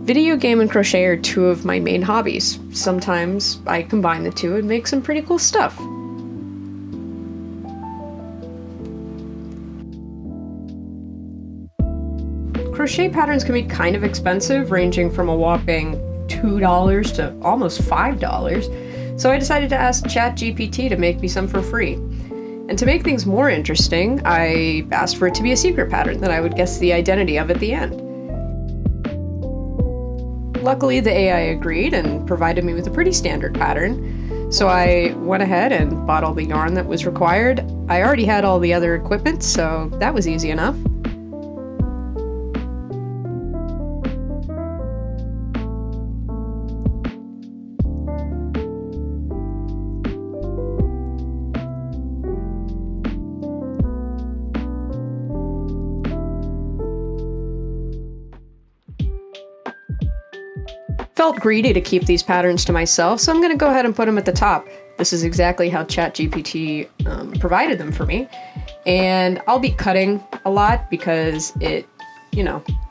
Video game and crochet are two of my main hobbies. Sometimes I combine the two and make some pretty cool stuff. Crochet patterns can be kind of expensive, ranging from a whopping $2 to almost $5. So I decided to ask Chat GPT to make me some for free. And to make things more interesting, I asked for it to be a secret pattern that I would guess the identity of at the end. Luckily, the AI agreed and provided me with a pretty standard pattern. So I went ahead and bought all the yarn that was required. I already had all the other equipment, so that was easy enough. Felt greedy to keep these patterns to myself, so I'm going to go ahead and put them at the top. This is exactly how Chat GPT provided them for me. And I'll be cutting a lot because it,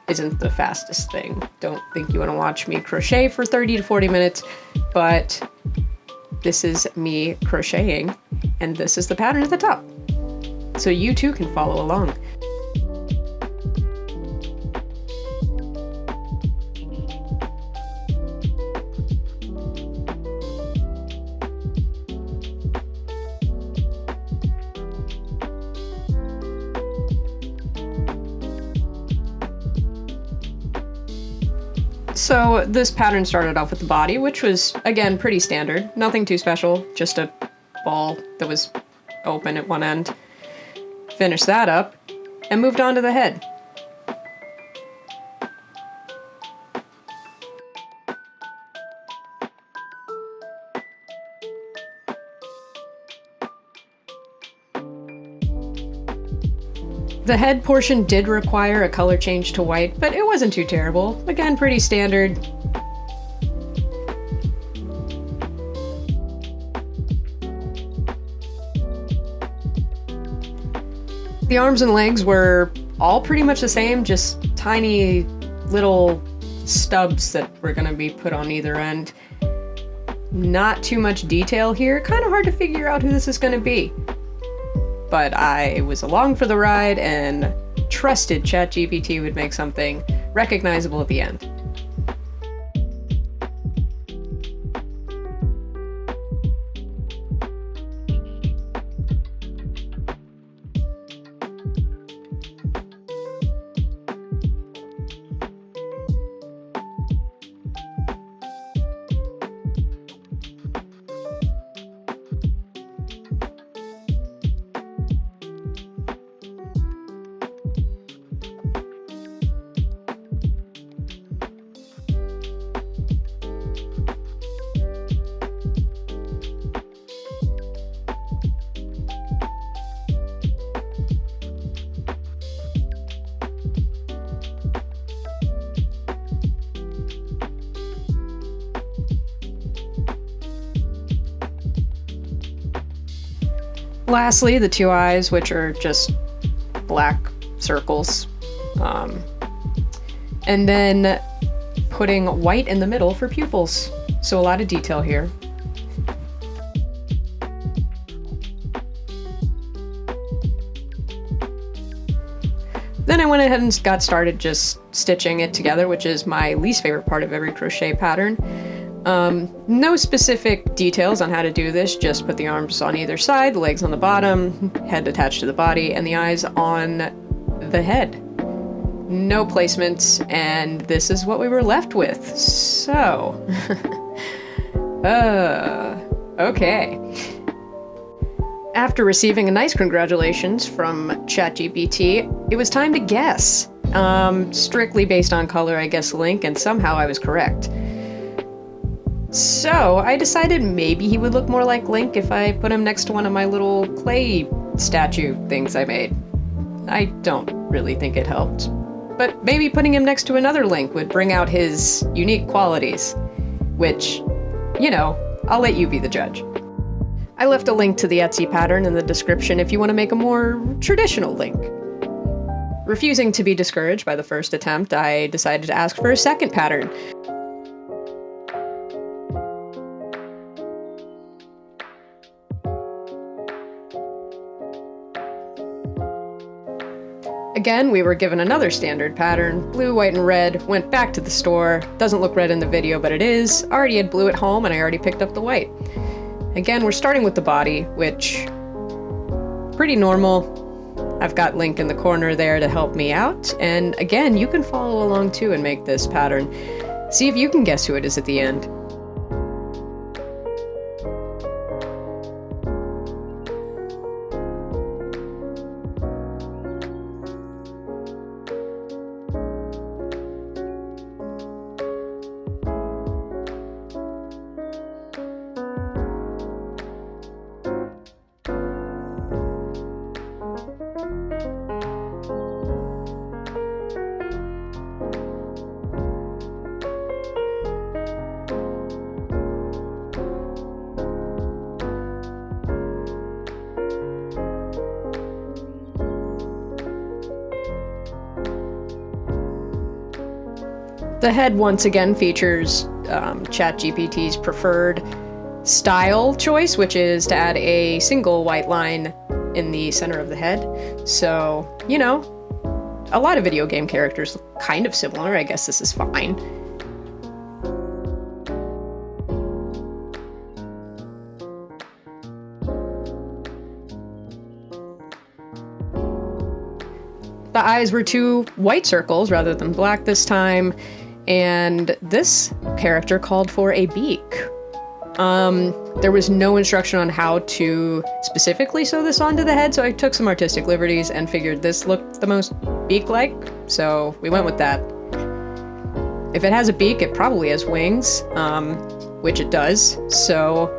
isn't the fastest thing. Don't think you want to watch me crochet for 30 to 40 minutes, but this is me crocheting, and this is the pattern at the top. So you too can follow along. So this pattern started off with the body, which was, again, pretty standard. Nothing too special, just a ball that was open at one end. Finished that up, and moved on to the head. The head portion did require a color change to white, but it wasn't too terrible. Again, pretty standard. The arms and legs were all pretty much the same, just tiny little stubs that were going to be put on either end. Not too much detail here, kind of hard to figure out who this is going to be. But I was along for the ride and trusted ChatGPT would make something recognizable at the end. Lastly, the two eyes, which are just black circles. And then putting white in the middle for pupils. So a lot of detail here. Then I went ahead and got started just stitching it together, which is my least favorite part of every crochet pattern. No specific details on how to do this, just put the arms on either side, the legs on the bottom, head attached to the body, and the eyes on the head. No placements, and this is what we were left with. So, okay. After receiving a nice congratulations from ChatGPT, it was time to guess. Strictly based on color, I guess Link, and somehow I was correct. So I decided maybe he would look more like Link if I put him next to one of my little clay statue things I made. I don't really think it helped. But maybe putting him next to another Link would bring out his unique qualities. Which, I'll let you be the judge. I left a link to the Etsy pattern in the description if you want to make a more traditional Link. Refusing to be discouraged by the first attempt, I decided to ask for a second pattern. Again, we were given another standard pattern, blue, white, and red, went back to the store. Doesn't look red in the video, but it is. Already had blue at home, and I already picked up the white. Again, we're starting with the body, which, pretty normal. I've got Link in the corner there to help me out, and again, you can follow along too and make this pattern. See if you can guess who it is at the end. The head once again features Chat GPT's preferred style choice, which is to add a single white line in the center of the head. So, you know, a lot of video game characters look kind of similar. I guess this is fine. The eyes were 2 white circles rather than black this time. And this character called for a beak. There was no instruction on how to specifically sew this onto the head, so I took some artistic liberties and figured this looked the most beak-like, so we went with that. If it has a beak, it probably has wings, which it does. So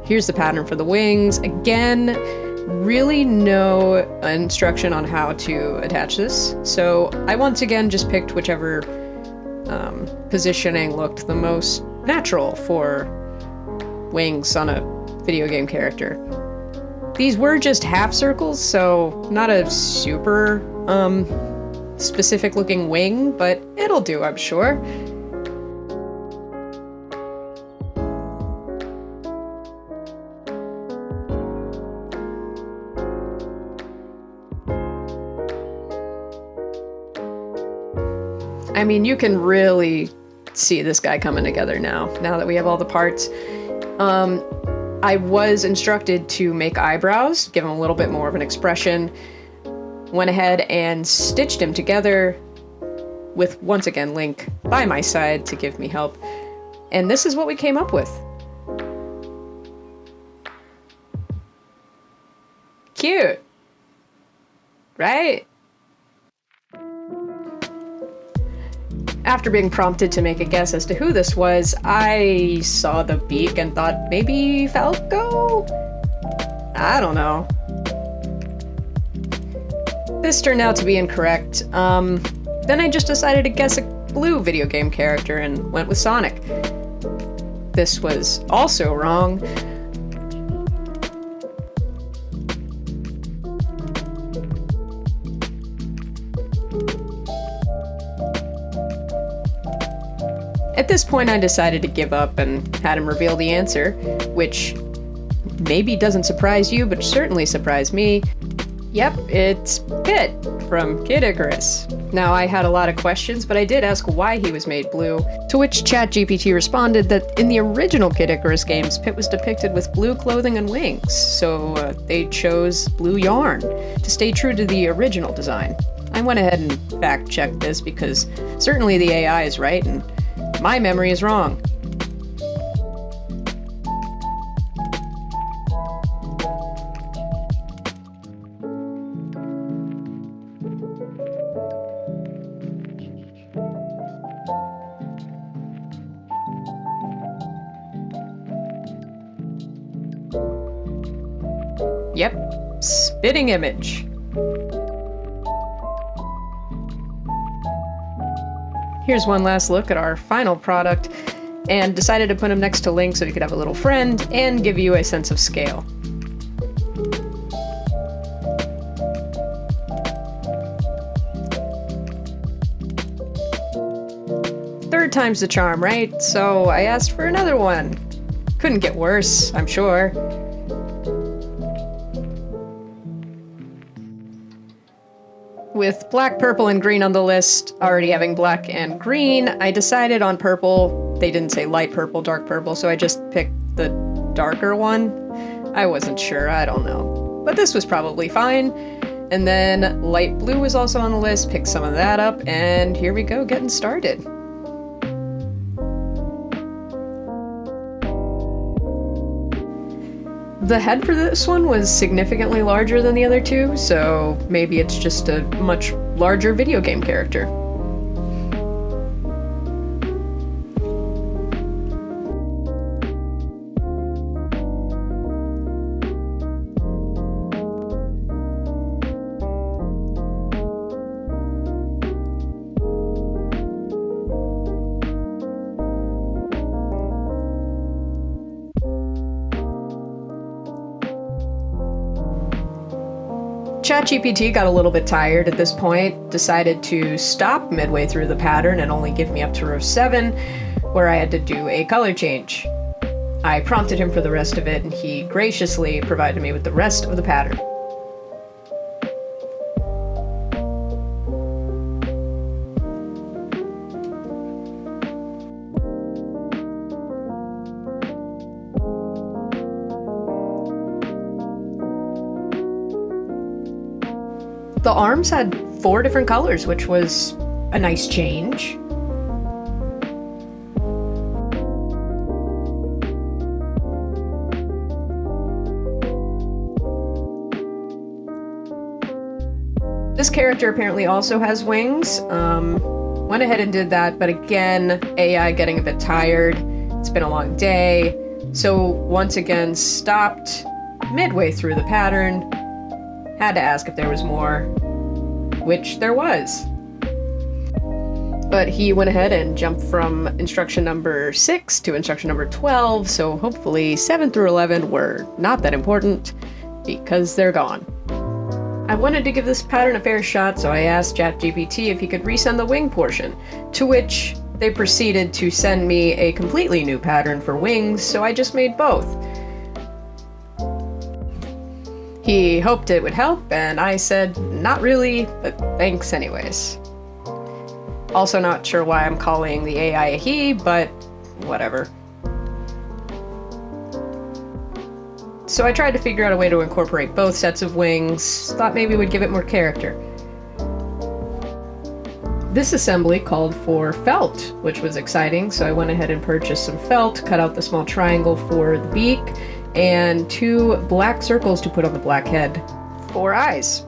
here's the pattern for the wings. Again, really no instruction on how to attach this. So I once again just picked whichever positioning looked the most natural for wings on a video game character. These were just half circles, so not a super specific looking wing, but it'll do, I'm sure. I mean, you can really see this guy coming together now that we have all the parts. I was instructed to make eyebrows, give him a little bit more of an expression. Went ahead and stitched him together with, once again, Link by my side to give me help. And this is what we came up with. Cute, right? After being prompted to make a guess as to who this was, I saw the beak and thought maybe Falco? I don't know. This turned out to be incorrect. Then I just decided to guess a blue video game character and went with Sonic. This was also wrong. At this point, I decided to give up and had him reveal the answer, which maybe doesn't surprise you, but certainly surprised me. Yep, it's Pit from Kid Icarus. Now, I had a lot of questions, but I did ask why he was made blue, to which Chat GPT responded that in the original Kid Icarus games, Pit was depicted with blue clothing and wings, so they chose blue yarn to stay true to the original design. I went ahead and fact-checked this because certainly the AI is right, and my memory is wrong. Yep, spitting image. Here's one last look at our final product, and decided to put him next to Link so he could have a little friend and give you a sense of scale. time's the charm, right? So I asked for another one. Couldn't get worse, I'm sure. With black, purple, and green on the list, already having black and green, I decided on purple. They didn't say light purple, dark purple, so I just picked the darker one. I wasn't sure, I don't know. But this was probably fine. And then light blue was also on the list, picked some of that up, and here we go, getting started. The head for this one was significantly larger than the other two, so maybe it's just a much larger video game character. Chat GPT got a little bit tired at this point, decided to stop midway through the pattern and only give me up to row 7, where I had to do a color change. I prompted him for the rest of it, and he graciously provided me with the rest of the pattern. The arms had 4 different colors, which was a nice change. This character apparently also has wings. Went ahead and did that, but again, AI getting a bit tired. It's been a long day. So once again, stopped midway through the pattern. Had to ask if there was more, which there was. But he went ahead and jumped from instruction number 6 to instruction number 12, so hopefully 7 through 11 were not that important, because they're gone. I wanted to give this pattern a fair shot, so I asked Chat GPT if he could resend the wing portion, to which they proceeded to send me a completely new pattern for wings, so I just made both. He hoped it would help, and I said, not really, but thanks anyways. Also not sure why I'm calling the AI a he, but whatever. So I tried to figure out a way to incorporate both sets of wings, thought maybe it would give it more character. This assembly called for felt, which was exciting, so I went ahead and purchased some felt, cut out the small triangle for the beak, and 2 black circles to put on the black head for eyes.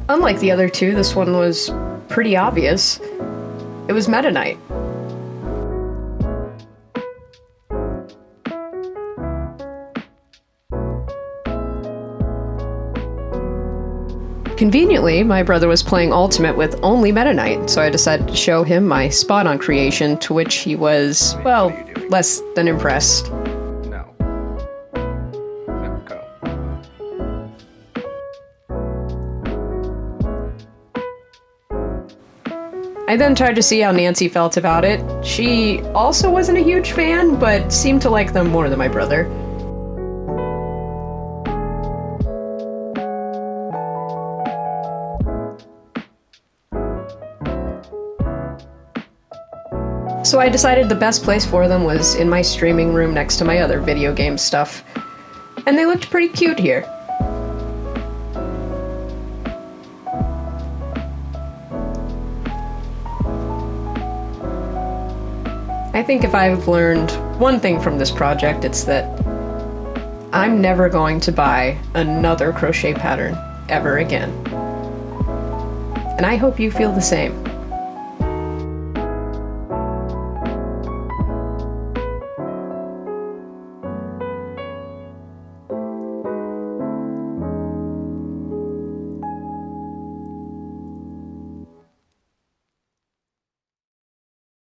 Unlike the other 2, this one was pretty obvious. It was Meta Knight. Conveniently, my brother was playing Ultimate with only Meta Knight, so I decided to show him my spot-on creation, to which he was, well, less than impressed. No. Never go. I then tried to see how Nancy felt about it. She also wasn't a huge fan, but seemed to like them more than my brother. So I decided the best place for them was in my streaming room next to my other video game stuff. And they looked pretty cute here. I think if I've learned one thing from this project, it's that I'm never going to buy another crochet pattern ever again. And I hope you feel the same.